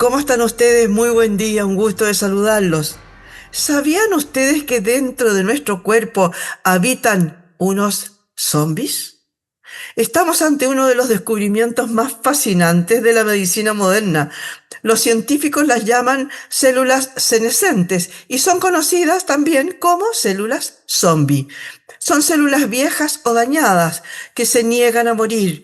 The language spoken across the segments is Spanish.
¿Cómo están ustedes? Muy buen día, un gusto de saludarlos. ¿Sabían ustedes que dentro de nuestro cuerpo habitan unos zombies? Estamos ante uno de los descubrimientos más fascinantes de la medicina moderna. Los científicos las llaman células senescentes y son conocidas también como células zombie. Son células viejas o dañadas que se niegan a morir.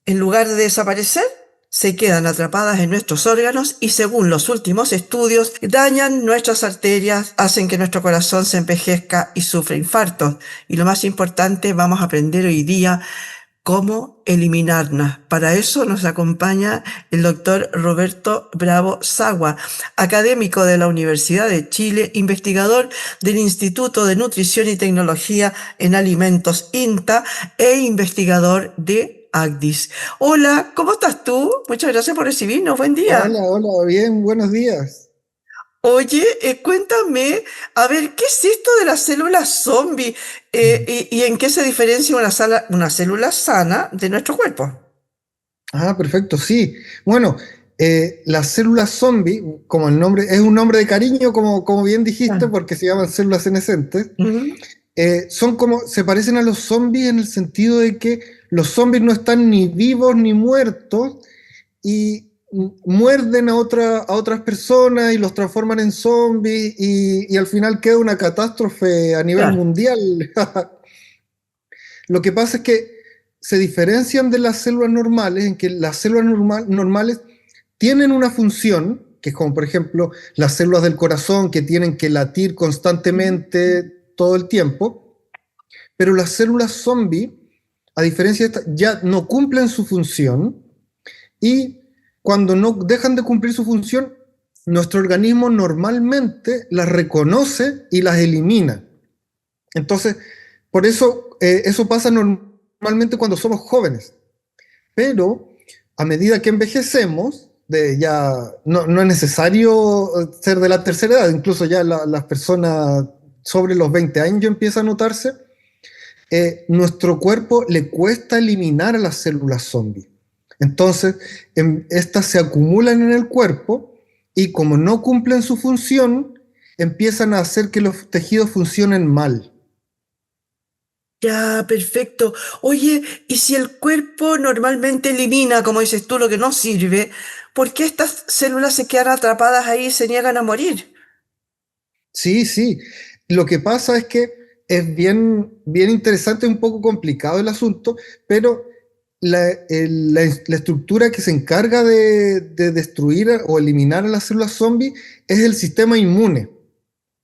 En lugar de desaparecer, se quedan atrapadas en nuestros órganos y, según los últimos estudios, dañan nuestras arterias, hacen que nuestro corazón se envejezca y sufra infartos. Y lo más importante, vamos a aprender hoy día cómo eliminarlas. Para eso nos acompaña el doctor Roberto Bravo Sagua, académico de la Universidad de Chile, investigador del Instituto de Nutrición y Tecnología en Alimentos INTA e investigador de ACDIS. Hola, ¿cómo estás tú? Muchas gracias por recibirnos. Buen día. Hola, hola, bien, buenos días. Oye, cuéntame, a ver, ¿qué es esto de las células zombie? ¿Y en qué se diferencia una célula sana de nuestro cuerpo? Perfecto, sí. Bueno, las células zombie, como el nombre, es un nombre de cariño, como bien dijiste, Ah. porque se llaman células senescentes. Ujú. Son como, se parecen a los zombies en el sentido de que los zombies no están ni vivos ni muertos y muerden a otras personas y los transforman en zombies y al final queda una catástrofe a nivel Claro. mundial. Lo que pasa es que se diferencian de las células normales en que las células normales tienen una función, que es como por ejemplo las células del corazón que tienen que latir Ujú. constantemente todo el tiempo, pero las células zombie, a diferencia de estas, ya no cumplen su función y cuando no dejan de cumplir su función, nuestro organismo normalmente las reconoce y las elimina. Entonces, por eso eso pasa normalmente cuando somos jóvenes, pero a medida que envejecemos, no es necesario ser de la tercera edad, incluso ya las personas sobre los 20 años ya empieza a notarse, nuestro cuerpo le cuesta eliminar a las células zombies. Entonces, estas se acumulan en el cuerpo y como no cumplen su función, empiezan a hacer que los tejidos funcionen mal. Ya, perfecto. Oye, y si el cuerpo normalmente elimina, como dices tú, lo que no sirve, ¿por qué estas células se quedan atrapadas ahí y se niegan a morir? Sí, sí. Lo que pasa es que es bien interesante, un poco complicado el asunto, pero la estructura que se encarga de destruir o eliminar a las células zombies es el sistema inmune.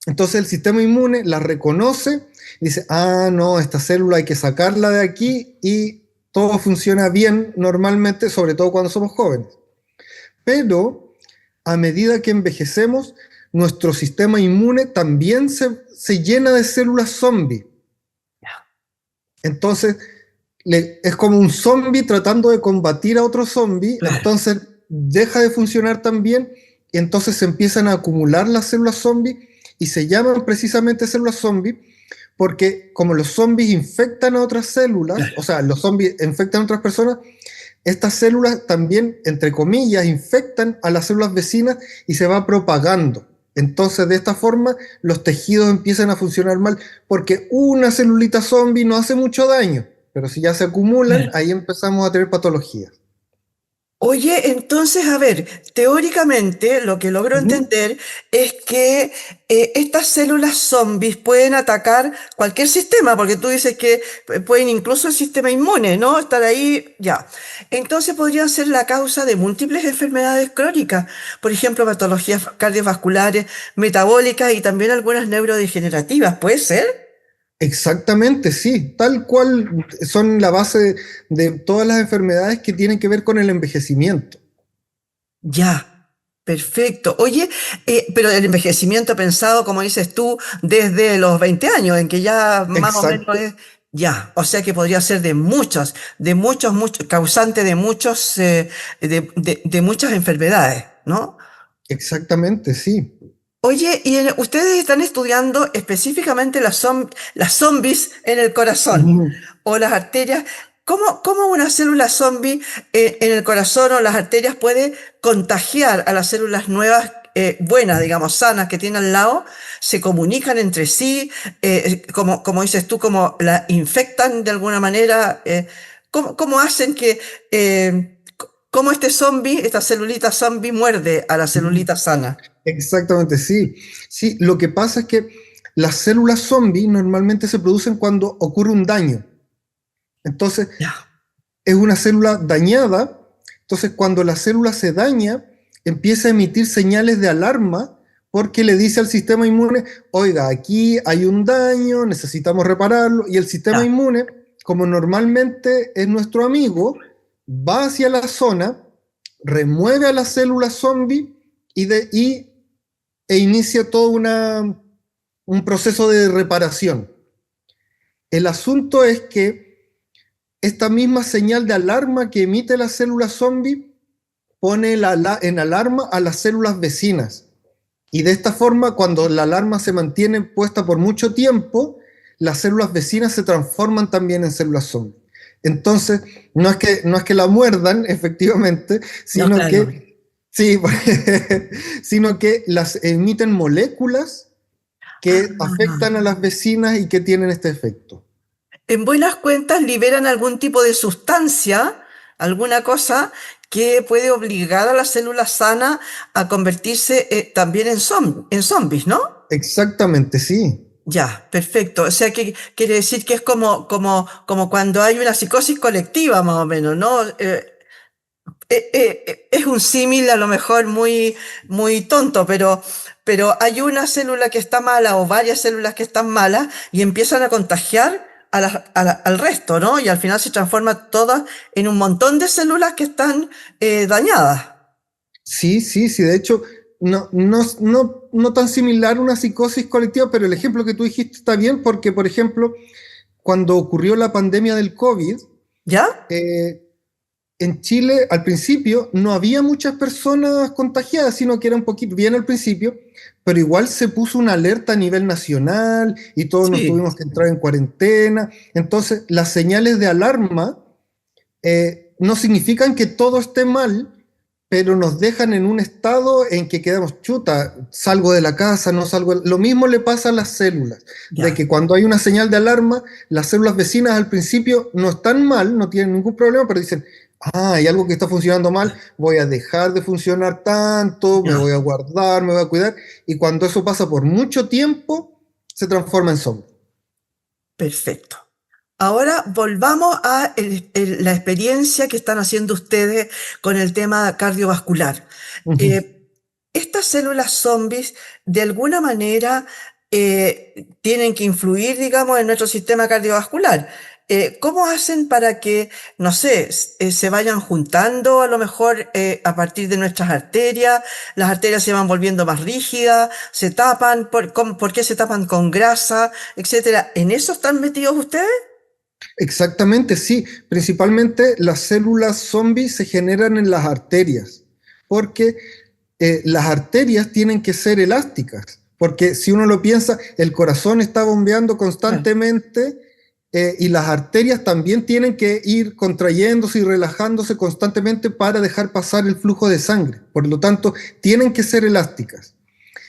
Entonces el sistema inmune la reconoce y dice, no, esta célula hay que sacarla de aquí y todo funciona bien normalmente, sobre todo cuando somos jóvenes. Pero a medida que envejecemos, nuestro sistema inmune también se llena de células zombie. Entonces, es como un zombie tratando de combatir a otro zombie, Claro. entonces deja de funcionar tan bien y entonces se empiezan a acumular las células zombie y se llaman precisamente células zombie porque como los zombies infectan a otras células, o Claro. sea, los zombies infectan a otras personas, estas células también, entre comillas, infectan a las células vecinas y se va propagando. Entonces, de esta forma, los tejidos empiezan a funcionar mal, porque una celulita zombie no hace mucho daño, pero si ya se acumulan, Claro. ahí empezamos a tener patologías. Oye, entonces, a ver, teóricamente lo que logro Ujú. entender es que estas células zombies pueden atacar cualquier sistema, porque tú dices que pueden incluso el sistema inmune, ¿no? Estar ahí, ya. Entonces podrían ser la causa de múltiples enfermedades crónicas, por ejemplo, patologías cardiovasculares, metabólicas y también algunas neurodegenerativas, ¿puede ser? Exactamente, sí, tal cual son la base de todas las enfermedades que tienen que ver con el envejecimiento. Ya, perfecto. Oye, pero el envejecimiento pensado, como dices tú, desde los 20 años, en que ya más o menos Exacto, es, ya, o sea que podría ser muchos, causante de muchos, de muchas enfermedades, ¿no? exactamente, sí. Oye, y ustedes están estudiando específicamente las zombies en el corazón Ujú. o las arterias. cómo una célula zombie en el corazón o las arterias puede contagiar a las células nuevas, buenas, digamos, sanas que tiene al lado? ¿Se comunican entre sí? Como dices tú, ¿como la infectan de alguna manera? ¿Cómo hacen que, cómo este zombie, esta celulita zombie muerde a la Ujú. celulita sana? Exactamente, sí. Sí, lo que pasa es que las células zombie normalmente se producen cuando ocurre un daño. Entonces, Ya, es una célula dañada. Entonces, cuando la célula se daña, empieza a emitir señales de alarma porque le dice al sistema inmune, oiga, aquí hay un daño, necesitamos repararlo. Y el sistema ya, inmune, como normalmente es nuestro amigo, va hacia la zona, remueve a la célula zombie e inicia todo un proceso de reparación. El asunto es que esta misma señal de alarma que emite la célula zombie pone en alarma a las células vecinas. Y de esta forma, cuando la alarma se mantiene puesta por mucho tiempo, las células vecinas se transforman también en células zombie. Entonces, no es que la muerdan, efectivamente, no, sino claro. que, sí, sino que las emiten moléculas que Ah. afectan a las vecinas y que tienen este efecto. En buenas cuentas liberan algún tipo de sustancia, alguna cosa que puede obligar a la célula sana a convertirse también en zombies, ¿no? Exactamente, sí. Ya, perfecto. O sea que quiere decir que es como cuando hay una psicosis colectiva, más o menos, ¿no? Es un símil a lo mejor muy tonto, pero hay una célula que está mala o varias células que están malas y empiezan a contagiar al resto, ¿no? Y al final se transforman todas en un montón de células que están dañadas. Sí, sí, sí. De hecho, no tan similar a una psicosis colectiva, pero el ejemplo que tú dijiste está bien porque, por ejemplo, cuando ocurrió la pandemia del COVID, ¿Ya? eh, en Chile al principio no había muchas personas contagiadas, sino que era un poquito bien al principio, pero igual se puso una alerta a nivel nacional y todos nos Sí. tuvimos que entrar en cuarentena. Entonces, las señales de alarma no significan que todo esté mal, pero nos dejan en un estado en que quedamos chuta, salgo de la casa, no salgo. Lo mismo le pasa a las células, de Ya, que cuando hay una señal de alarma, las células vecinas al principio no están mal, no tienen ningún problema, pero dicen, ah, hay algo que está funcionando mal, voy a dejar de funcionar tanto, me ya, voy a guardar, me voy a cuidar, y cuando eso pasa por mucho tiempo, se transforma en zombie. perfecto. Ahora volvamos a la experiencia que están haciendo ustedes con el tema cardiovascular. Ujú. Eh, estas células zombies, de alguna manera, tienen que influir, digamos, en nuestro sistema cardiovascular. ¿Cómo hacen para que, no sé, se vayan juntando a lo mejor a partir de nuestras arterias? Las arterias se van volviendo más rígidas, se tapan, ¿por qué se tapan con grasa, etcétera? ¿En eso están metidos ustedes? Exactamente, sí. Principalmente las células zombies se generan en las arterias, porque las arterias tienen que ser elásticas, porque si uno lo piensa, el corazón está bombeando Claro. constantemente y las arterias también tienen que ir contrayéndose y relajándose constantemente para dejar pasar el flujo de sangre. Por lo tanto, tienen que ser elásticas.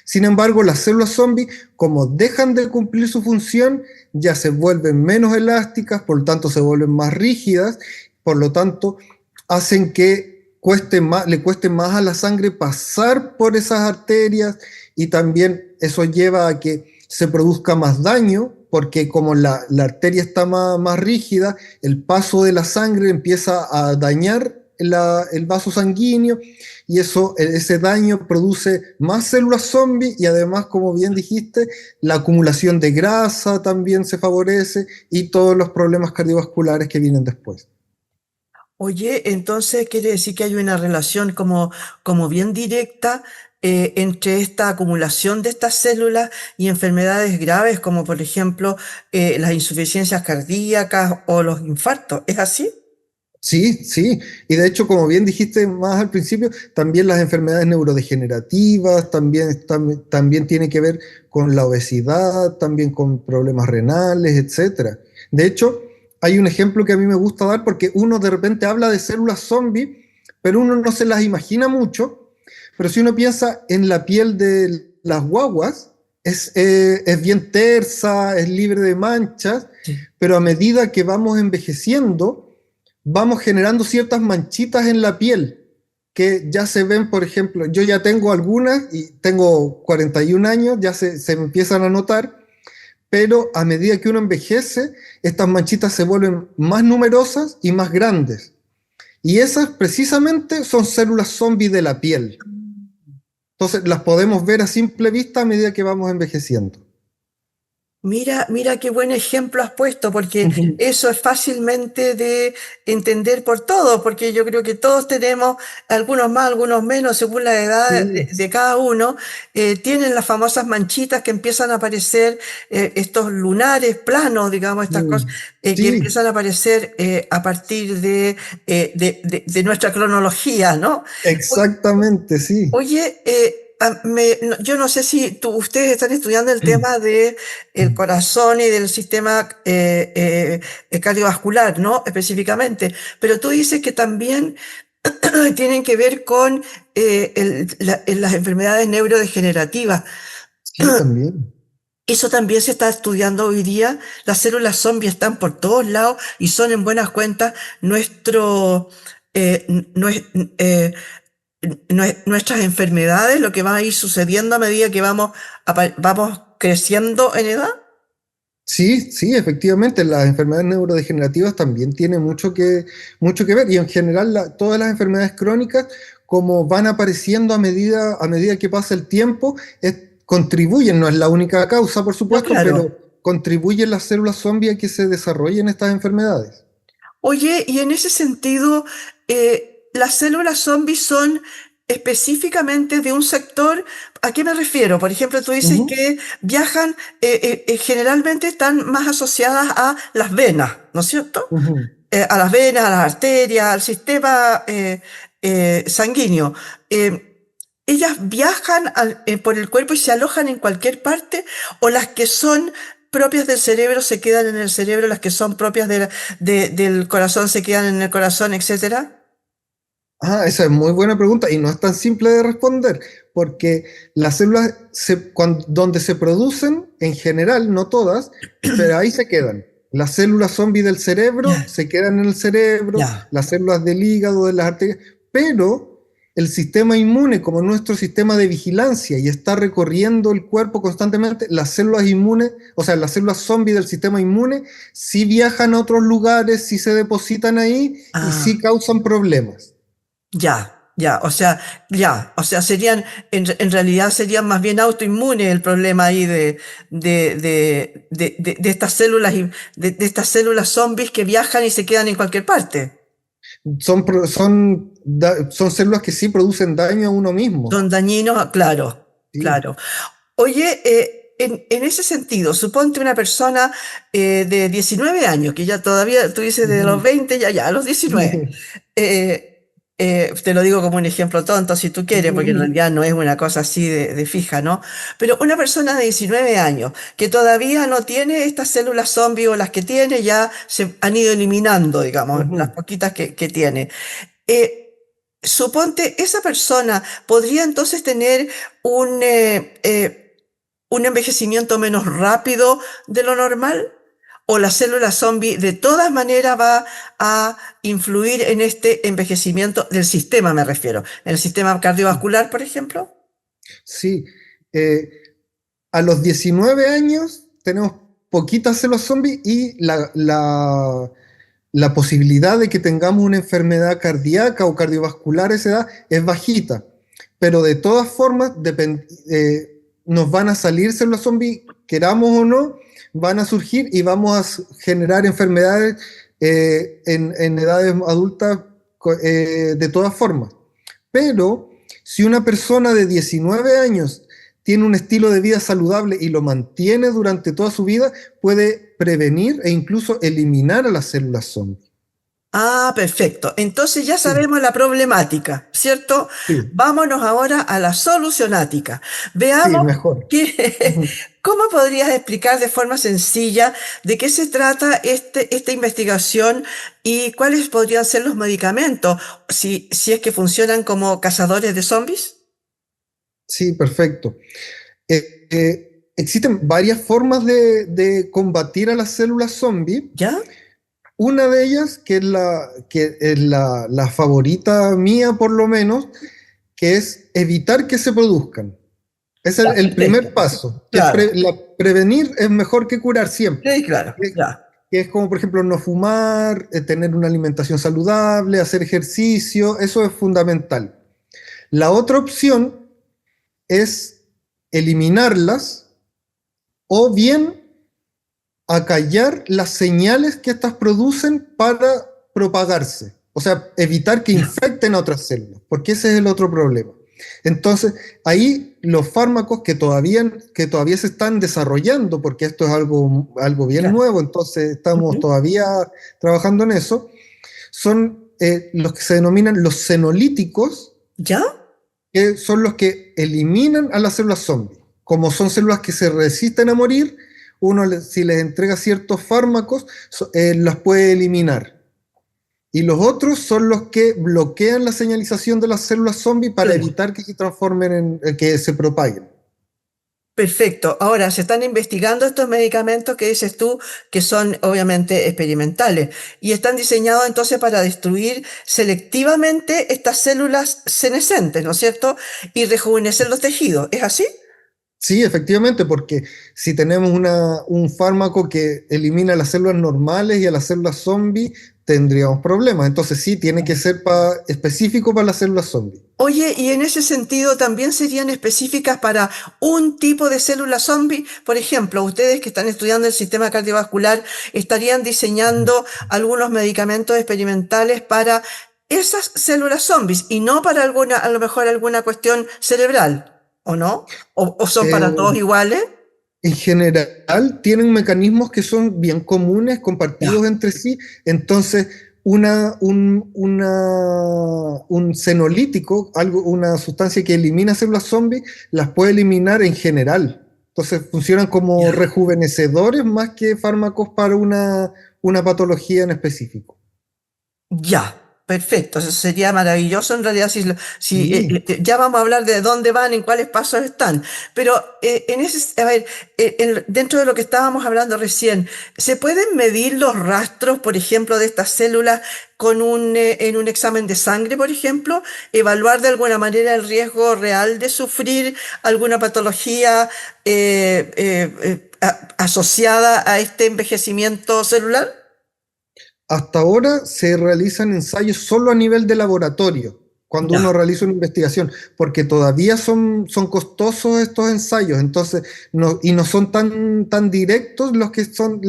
Sin embargo, las células zombies, como dejan de cumplir su función, ya se vuelven menos elásticas, por lo tanto se vuelven más rígidas, por lo tanto hacen que le cueste más a la sangre pasar por esas arterias y también eso lleva a que se produzca más daño, porque como la arteria está más rígida, el paso de la sangre empieza a dañar el vaso sanguíneo y ese daño produce más células zombies y además, como bien dijiste, la acumulación de grasa también se favorece y todos los problemas cardiovasculares que vienen después. Oye, entonces quiere decir que hay una relación como bien directa entre esta acumulación de estas células y enfermedades graves, como por ejemplo las insuficiencias cardíacas o los infartos. ¿Es así? Sí, sí, y de hecho, como bien dijiste más al principio, también las enfermedades neurodegenerativas, también tiene que ver con la obesidad, también con problemas renales, etcétera. De hecho, hay un ejemplo que a mí me gusta dar porque uno de repente habla de células zombie, pero uno no se las imagina mucho. Pero si uno piensa en la piel de las guaguas, es bien tersa, es libre de manchas, Sí. pero a medida que vamos envejeciendo, vamos generando ciertas manchitas en la piel que ya se ven, por ejemplo, yo ya tengo algunas y tengo 41 años, ya se empiezan a notar, pero a medida que uno envejece, estas manchitas se vuelven más numerosas y más grandes. Y esas precisamente son células zombies de la piel. Entonces las podemos ver a simple vista a medida que vamos envejeciendo. Mira, mira qué buen ejemplo has puesto, porque Ujú. eso es fácilmente de entender por todos, porque yo creo que todos tenemos, algunos más, algunos menos, según la edad Sí, de cada uno, tienen las famosas manchitas que empiezan a aparecer, estos lunares planos, digamos, estas cosas, que sí, empiezan a aparecer a partir de nuestra cronología, ¿no? exactamente, sí. Oye, yo no sé si ustedes están estudiando el tema de el corazón y del sistema cardiovascular, ¿no? Específicamente, pero tú dices que también tienen que ver con las enfermedades neurodegenerativas. Sí, también. Eso también se está estudiando hoy día. Las células zombie están por todos lados y son en buenas cuentas nuestro, eh, nue- eh, nuestras enfermedades, lo que va a ir sucediendo a medida que vamos creciendo en edad. Sí, sí, efectivamente, las enfermedades neurodegenerativas también tienen mucho que ver y en general todas las enfermedades crónicas, como van apareciendo a medida que pasa el tiempo, contribuyen, no es la única causa, por No, supuesto, claro. pero contribuyen las células zombies a que se desarrollen estas enfermedades. Oye, y en ese sentido, las células zombies son específicamente de un sector. ¿A qué me refiero? Por ejemplo, tú dices Ujú, que viajan, generalmente están más asociadas a las venas, ¿no es cierto? ujú. A las venas, a las arterias, al sistema sanguíneo. ¿Ellas viajan por el cuerpo y se alojan en cualquier parte? ¿O las que son propias del cerebro se quedan en el cerebro, las que son propias del corazón se quedan en el corazón, etcétera? Ah, esa es muy buena pregunta y no es tan simple de responder, porque las células donde se producen, en general, no todas, pero ahí se quedan. Las células zombi del cerebro Ya, se quedan en el cerebro, ya. las células del hígado, de las arterias, pero el sistema inmune, como nuestro sistema de vigilancia y está recorriendo el cuerpo constantemente, las células inmunes, o sea, las células zombi del sistema inmune, sí viajan a otros lugares, sí se depositan ahí y sí Ah, causan problemas. ya, ya. O sea, en realidad serían más bien autoinmunes el problema ahí de estas células de estas células zombies que viajan y se quedan en cualquier parte. Son células que sí producen daño a uno mismo. Son dañinos, claro, Sí. claro. Oye, en ese sentido, suponte una persona de 19 años, que ya todavía, tú dices de los Ujú. 20, ya, a los 19. Te lo digo como un ejemplo tonto, si tú quieres, porque en realidad no es una cosa así de fija, ¿no? Pero una persona de 19 años que todavía no tiene estas células zombie o las que tiene ya se han ido eliminando, digamos, las Ujú. poquitas que tiene. Eh, Suponte, esa persona podría entonces tener un, un envejecimiento menos rápido de lo normal, o la célula zombie de todas maneras va a influir en este envejecimiento del sistema, me refiero, en el sistema cardiovascular, por ejemplo. Sí. Eh, a los 19 años tenemos poquitas células zombies y la posibilidad de que tengamos una enfermedad cardíaca o cardiovascular a esa edad es bajita. Pero de todas formas, nos van a salir células zombies, queramos o no, van a surgir y vamos a generar enfermedades en edades adultas de todas formas. Pero si una persona de 19 años tiene un estilo de vida saludable y lo mantiene durante toda su vida, puede prevenir e incluso eliminar a las células zombies. Ah, perfecto. Entonces ya Sí, sabemos la problemática, ¿cierto? sí, Vámonos ahora a la solucionática. sí, Veamos mejor. qué, Ujú. cómo podrías explicar de forma sencilla de qué se trata esta investigación y cuáles podrían ser los medicamentos, si es que funcionan como cazadores de zombies. Sí, perfecto. Existen varias formas de combatir a las células zombie. ¿Ya? Una de ellas, que es la favorita mía por lo menos, que es evitar que se produzcan. Es Ya, el primer perfecto. paso, que es Claro. prevenir es mejor que curar siempre. Sí, claro. Que, Ya. que es como, por ejemplo, no fumar, tener una alimentación saludable, hacer ejercicio, eso es fundamental. La otra opción es eliminarlas o bien acallar las señales que estas producen para propagarse. O sea, evitar que Ya. infecten a otras células, porque ese es el otro problema. Entonces, ahí los fármacos que todavía se están desarrollando, porque esto es algo bien Ya. nuevo, entonces estamos Ujú. todavía trabajando en eso, son los que se denominan los senolíticos, ¿Ya? que son los que eliminan a las células zombies. Como son células que se resisten a morir, si les entrega ciertos fármacos, las puede eliminar. Y los otros son los que bloquean la señalización de las células zombies para Claro. evitar que se transformen que se propaguen. Perfecto. Ahora, se están investigando estos medicamentos que dices tú, que son obviamente experimentales, y están diseñados entonces para destruir selectivamente estas células senescentes, ¿no es cierto? Y rejuvenecer los tejidos. ¿Es así? Sí, efectivamente, porque si tenemos un fármaco que elimina las células normales y a las células zombies, tendríamos problemas. Entonces sí, tiene que ser específico para las células zombies. Oye, y en ese sentido también serían específicas para un tipo de célula zombie. Por ejemplo, ustedes que están estudiando el sistema cardiovascular estarían diseñando algunos medicamentos experimentales para esas células zombies y no para alguna, a lo mejor alguna cuestión cerebral, ¿o no? ¿O son para todos Eh, iguales? En general, tienen mecanismos que son bien comunes, Ya, compartidos entre sí. Entonces, un senolítico, una sustancia que elimina células zombies, las puede eliminar en general. Entonces, funcionan como ya. rejuvenecedores más que fármacos para una patología en específico. Ya, perfecto. Eso sería maravilloso en realidad Sí. ya vamos a hablar de dónde van, en cuáles pasos están. Pero a ver, dentro de lo que estábamos hablando recién, ¿se pueden medir los rastros, por ejemplo, de estas células en un examen de sangre, por ejemplo? ¿Evaluar de alguna manera el riesgo real de sufrir alguna patología asociada a este envejecimiento celular? Hasta ahora se realizan ensayos solo a nivel de laboratorio, cuando uno Ya. realiza una investigación, porque todavía son costosos estos ensayos, entonces y no son tan directos los que están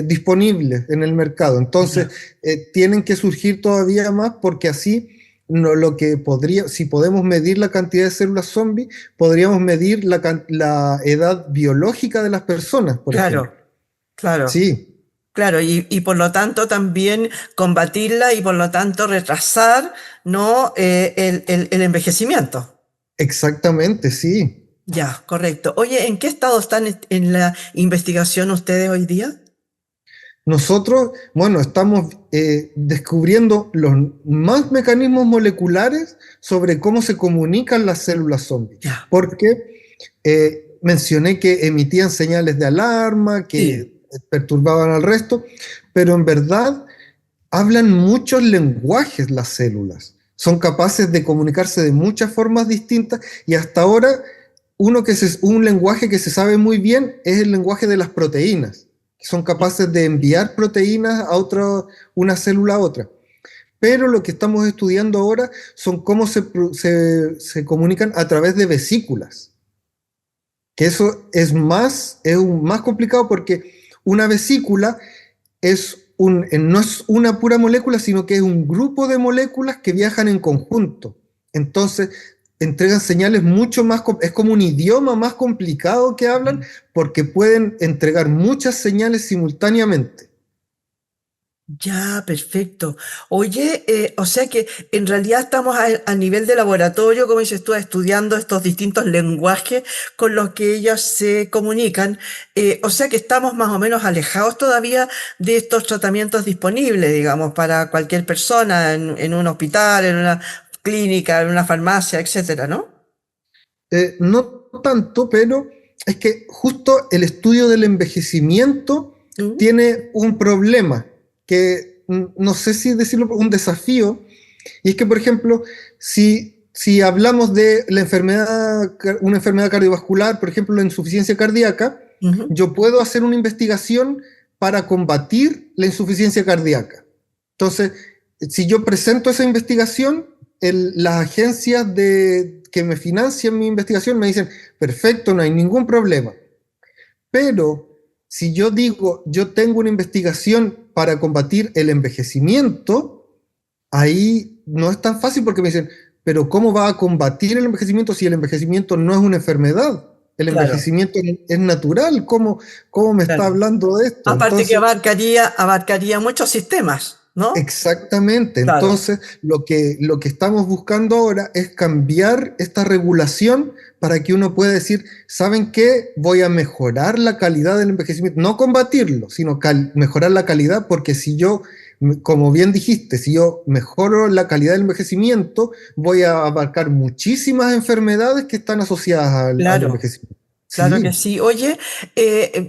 disponibles en el mercado. Entonces Ya. tienen que surgir todavía más porque así lo que si podemos medir la cantidad de células zombies, podríamos medir la edad biológica de las personas, por ejemplo. Claro, claro, Sí. claro, y por lo tanto también combatirla y por lo tanto retrasar, ¿no? El envejecimiento. Exactamente, sí. Ya, correcto. Oye, ¿en qué estado están en la investigación ustedes hoy día? Nosotros, bueno, estamos descubriendo los más mecanismos moleculares sobre cómo se comunican las células zombies, Ya, porque mencioné que emitían señales de alarma, sí, que perturbaban al resto, pero en verdad hablan muchos lenguajes las células. Son capaces de comunicarse de muchas formas distintas y hasta ahora un lenguaje que se sabe muy bien es el lenguaje de las proteínas, que son capaces de enviar proteínas una célula a otra. Pero lo que estamos estudiando ahora son cómo se comunican a través de vesículas, que eso es más complicado porque una vesícula no es una pura molécula, sino que es un grupo de moléculas que viajan en conjunto. Entonces, entregan señales mucho más, es como un idioma más complicado que hablan porque pueden entregar muchas señales simultáneamente. Ya, perfecto. Oye, o sea que en realidad estamos a nivel de laboratorio, como dices tú, estudiando estos distintos lenguajes con los que ellos se comunican. O sea que estamos más o menos alejados todavía de estos tratamientos disponibles, digamos, para cualquier persona en un hospital, en una clínica, en una farmacia, etcétera, ¿no? No tanto, pero es que justo el estudio del envejecimiento Mm, tiene un problema, que no sé si decirlo, un desafío, y es que, por ejemplo, si hablamos de la enfermedad, una enfermedad cardiovascular, por ejemplo, la insuficiencia cardíaca, ujú. yo puedo hacer una investigación para combatir la insuficiencia cardíaca. Entonces, si yo presento esa investigación, las agencias que me financian mi investigación me dicen, perfecto, no hay ningún problema. Pero si yo digo, yo tengo una investigación para combatir el envejecimiento, ahí no es tan fácil porque me dicen, pero ¿cómo va a combatir el envejecimiento si el envejecimiento no es una enfermedad? El Claro, envejecimiento es natural. ¿Cómo me está claro. hablando de esto? Aparte que Entonces, abarcaría muchos sistemas, ¿no? exactamente. Claro. Entonces, lo que estamos buscando ahora es cambiar esta regulación para que uno pueda decir, ¿saben qué? Voy a mejorar la calidad del envejecimiento, no combatirlo, sino mejorar la calidad, porque si yo, como bien dijiste, si yo mejoro la calidad del envejecimiento, voy a abarcar muchísimas enfermedades que están asociadas al Claro. envejecimiento. Claro que Sí. sí. Oye,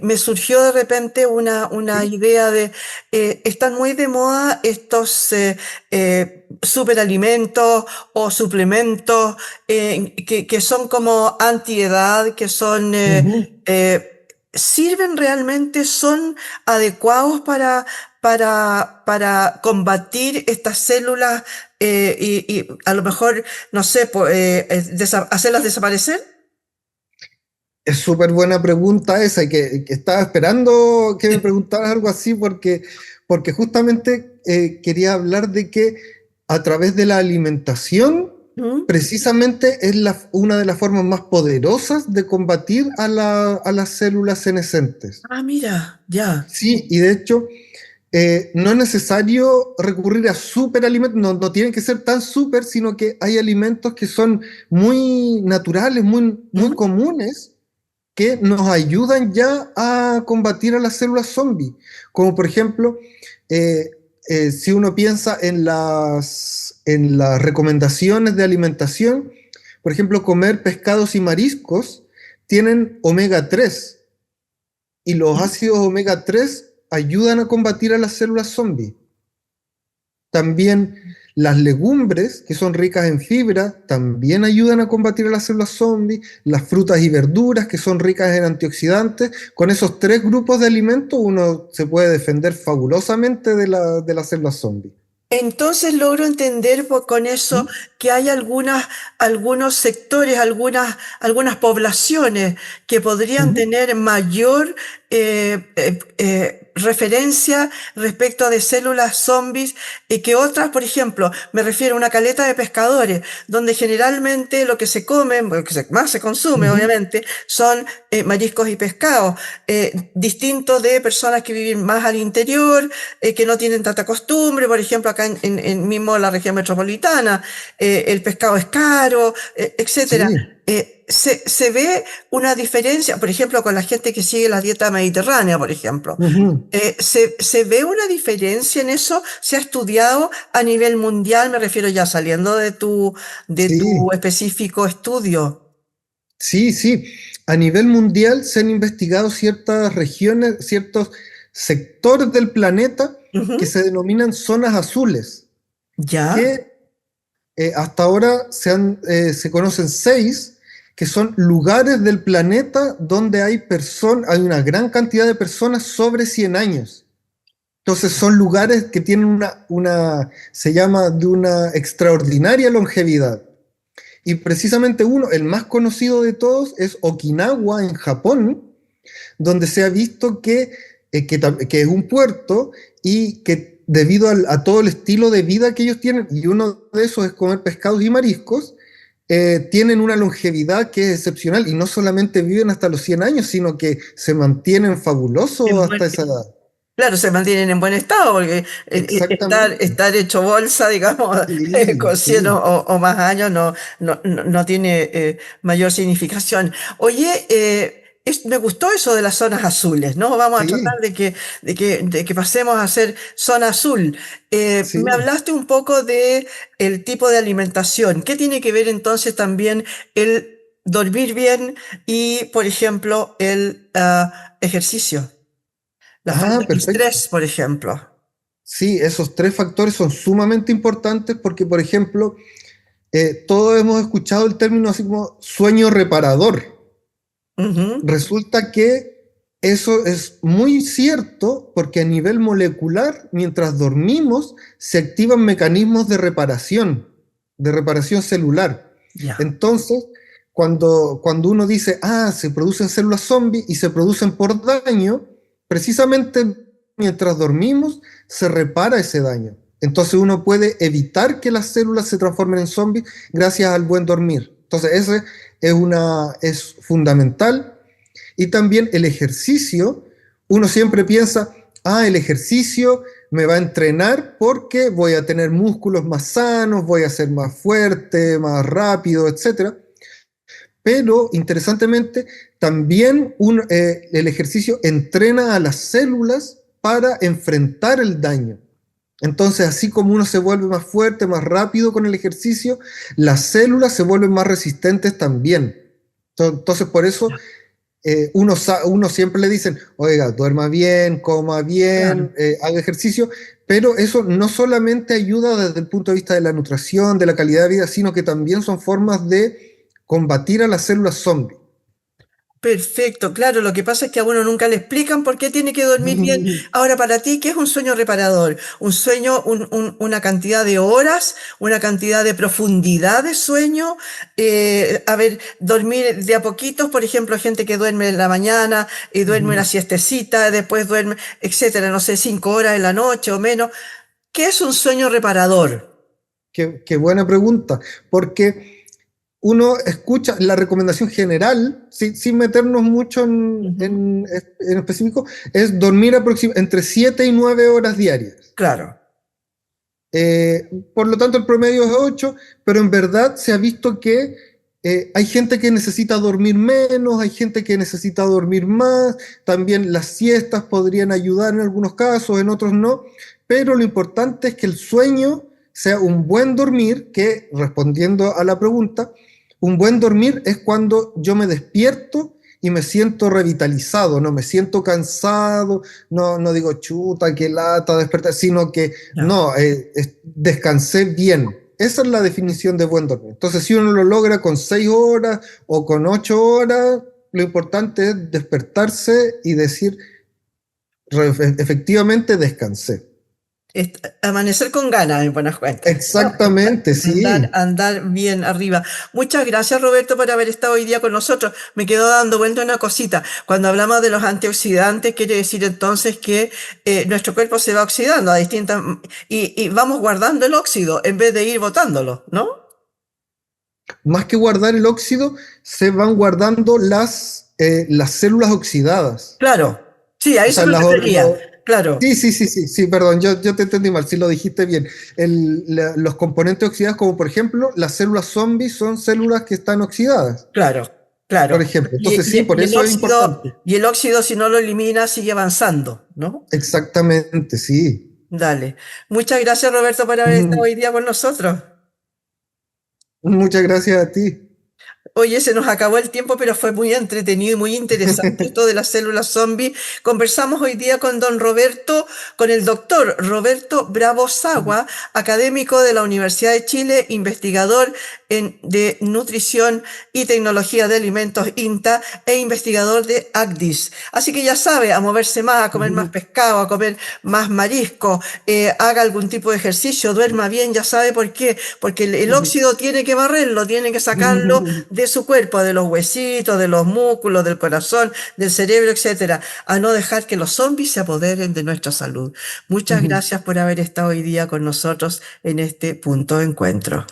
me surgió de repente una Sí. idea de, están muy de moda estos superalimentos o suplementos que son como antiedad, que son, Ujú. ¿sirven realmente, son adecuados para combatir estas células y a lo mejor, no sé, hacerlas desaparecer? Es súper buena pregunta esa, y que estaba esperando que me preguntaras algo así, porque justamente quería hablar de que a través de la alimentación, ¿Mm? precisamente es una de las formas más poderosas de combatir a las células senescentes. Ah, mira, ya. Sí, y de hecho, no es necesario recurrir a superalimentos, no tienen que ser tan super, sino que hay alimentos que son muy naturales, muy ¿Mm? comunes, que nos ayudan ya a combatir a las células zombie. Como por ejemplo, eh, si uno piensa en las recomendaciones de alimentación, por ejemplo, comer pescados y mariscos tienen omega 3, y los ¿Mm? ácidos omega 3 ayudan a combatir a las células zombie. También las legumbres, que son ricas en fibra, también ayudan a combatir a las células zombies. Las frutas y verduras, que son ricas en antioxidantes. Con esos tres grupos de alimentos uno se puede defender fabulosamente de las células zombies. Entonces logro entender con eso ¿Mm? que hay algunos sectores, algunas poblaciones que podrían Ujú. tener mayor referencia respecto de células zombies y que otras, por ejemplo, me refiero a una caleta de pescadores, donde generalmente lo que se come, lo que más se consume, Ujú. obviamente, son mariscos y pescados, distintos de personas que viven más al interior, que no tienen tanta costumbre, por ejemplo, acá en mismo la región metropolitana, el pescado es caro, etcétera. Sí. Se ve una diferencia, por ejemplo, con la gente que sigue la dieta mediterránea, por ejemplo. Ujú. Se ve una diferencia en eso? ¿Se ha estudiado a nivel mundial? Me refiero ya saliendo de tu Sí. específico estudio. Sí, sí. A nivel mundial se han investigado ciertas regiones, ciertos sectores del planeta que Ujú. se denominan zonas azules, Ya. que hasta ahora se conocen 6, que son lugares del planeta donde hay una gran cantidad de personas sobre 100 años. Entonces son lugares que tienen se llama de una extraordinaria longevidad. Y precisamente el más conocido de todos, es Okinawa, en Japón, donde se ha visto que es un puerto, y que debido a todo el estilo de vida que ellos tienen, y uno de esos es comer pescados y mariscos, tienen una longevidad que es excepcional, y no solamente viven hasta los 100 años, sino que se mantienen Es fabulosos hasta muy- esa edad. Claro, se mantienen en buen estado porque Exactamente. estar hecho bolsa, digamos, Sí, con 100 sí. o más años no tiene mayor significación. Oye, me gustó eso de las zonas azules, ¿no? Vamos a tratar Sí, de que pasemos a ser zona azul. Me sí. hablaste un poco de el tipo de alimentación. ¿Qué tiene que ver entonces también el dormir bien y, por ejemplo, el ejercicio? La falta Ah, de perfecto. estrés, por ejemplo. Sí, esos tres factores son sumamente importantes porque, por ejemplo, todos hemos escuchado el término así como sueño reparador. Ujú. Resulta que eso es muy cierto porque a nivel molecular, mientras dormimos, se activan mecanismos de reparación celular. Ya. Entonces, cuando uno dice, ah, se producen células zombies y se producen por daño, precisamente mientras dormimos se repara ese daño. Entonces uno puede evitar que las células se transformen en zombies gracias al buen dormir. Entonces ese es fundamental. Y también el ejercicio, uno siempre piensa, ah, el ejercicio me va a entrenar porque voy a tener músculos más sanos, voy a ser más fuerte, más rápido, etcétera. Pero interesantemente, también el ejercicio entrena a las células para enfrentar el daño. Entonces, así como uno se vuelve más fuerte, más rápido con el ejercicio, las células se vuelven más resistentes también. Entonces, por eso uno siempre le dicen, oiga, duerma bien, coma Claro. bien, haga ejercicio, pero eso no solamente ayuda desde el punto de vista de la nutrición, de la calidad de vida, sino que también son formas de combatir a las células zombie. Perfecto, claro, lo que pasa es que a uno nunca le explican por qué tiene que dormir bien. Ahora, para ti, ¿qué es un sueño reparador? ¿Un sueño, una cantidad de horas, una cantidad de profundidad de sueño? A ver, dormir de a poquitos, por ejemplo, gente que duerme en la mañana y duerme una siestecita, después duerme, etcétera, no sé, 5 horas en la noche o menos. ¿Qué es un sueño reparador? Qué buena pregunta, porque uno escucha la recomendación general, sin meternos mucho Ujú. en específico, es dormir entre 7 y 9 horas diarias. Claro, Por lo tanto, el promedio es 8, pero en verdad se ha visto que hay gente que necesita dormir menos, hay gente que necesita dormir más, también las siestas podrían ayudar en algunos casos, en otros no, pero lo importante es que el sueño sea un buen dormir, que respondiendo a la pregunta, un buen dormir es cuando yo me despierto y me siento revitalizado, no me siento cansado, no digo chuta, qué lata despertar, sino que ya. no, descansé bien. Esa es la definición de buen dormir. Entonces, si uno lo logra con 6 horas o con 8 horas, lo importante es despertarse y decir, efectivamente descansé. Amanecer con ganas, en buenas cuentas. Exactamente, sí. Andar bien arriba. Muchas gracias, Roberto, por haber estado hoy día con nosotros. Me quedó dando vuelta una cosita. Cuando hablamos de los antioxidantes, quiere decir entonces que nuestro cuerpo se va oxidando a distintas y vamos guardando el óxido en vez de ir botándolo, ¿no? Más que guardar el óxido, se van guardando las células oxidadas. Claro. Sí, a O eso sea, me refería. Claro, sí, sí, sí, sí, sí, perdón, yo te entendí mal, sí lo dijiste bien. Los componentes oxidados, como por ejemplo, las células zombies son células que están oxidadas, claro, por claro. ejemplo. Entonces sí, por eso es importante. Y el óxido, si no lo elimina, sigue avanzando, ¿no? Exactamente, sí. Dale. Muchas gracias, Roberto, por haber estado hoy día con nosotros. Muchas gracias a ti. Oye, se nos acabó el tiempo, pero fue muy entretenido y muy interesante esto de las células zombie. Conversamos hoy día con con el doctor Roberto Bravo Sagua, académico de la Universidad de Chile, investigador de nutrición y tecnología de alimentos INTA e investigador de ACDIS. Así que ya sabe, a moverse más, a comer más pescado, a comer más marisco, haga algún tipo de ejercicio, duerma bien, ya sabe por qué, porque el óxido tiene que barrerlo, tiene que sacarlo de su cuerpo, de los huesitos, de los músculos, del corazón, del cerebro, etcétera, a no dejar que los zombies se apoderen de nuestra salud. Muchas gracias por haber estado hoy día con nosotros en este punto de encuentro.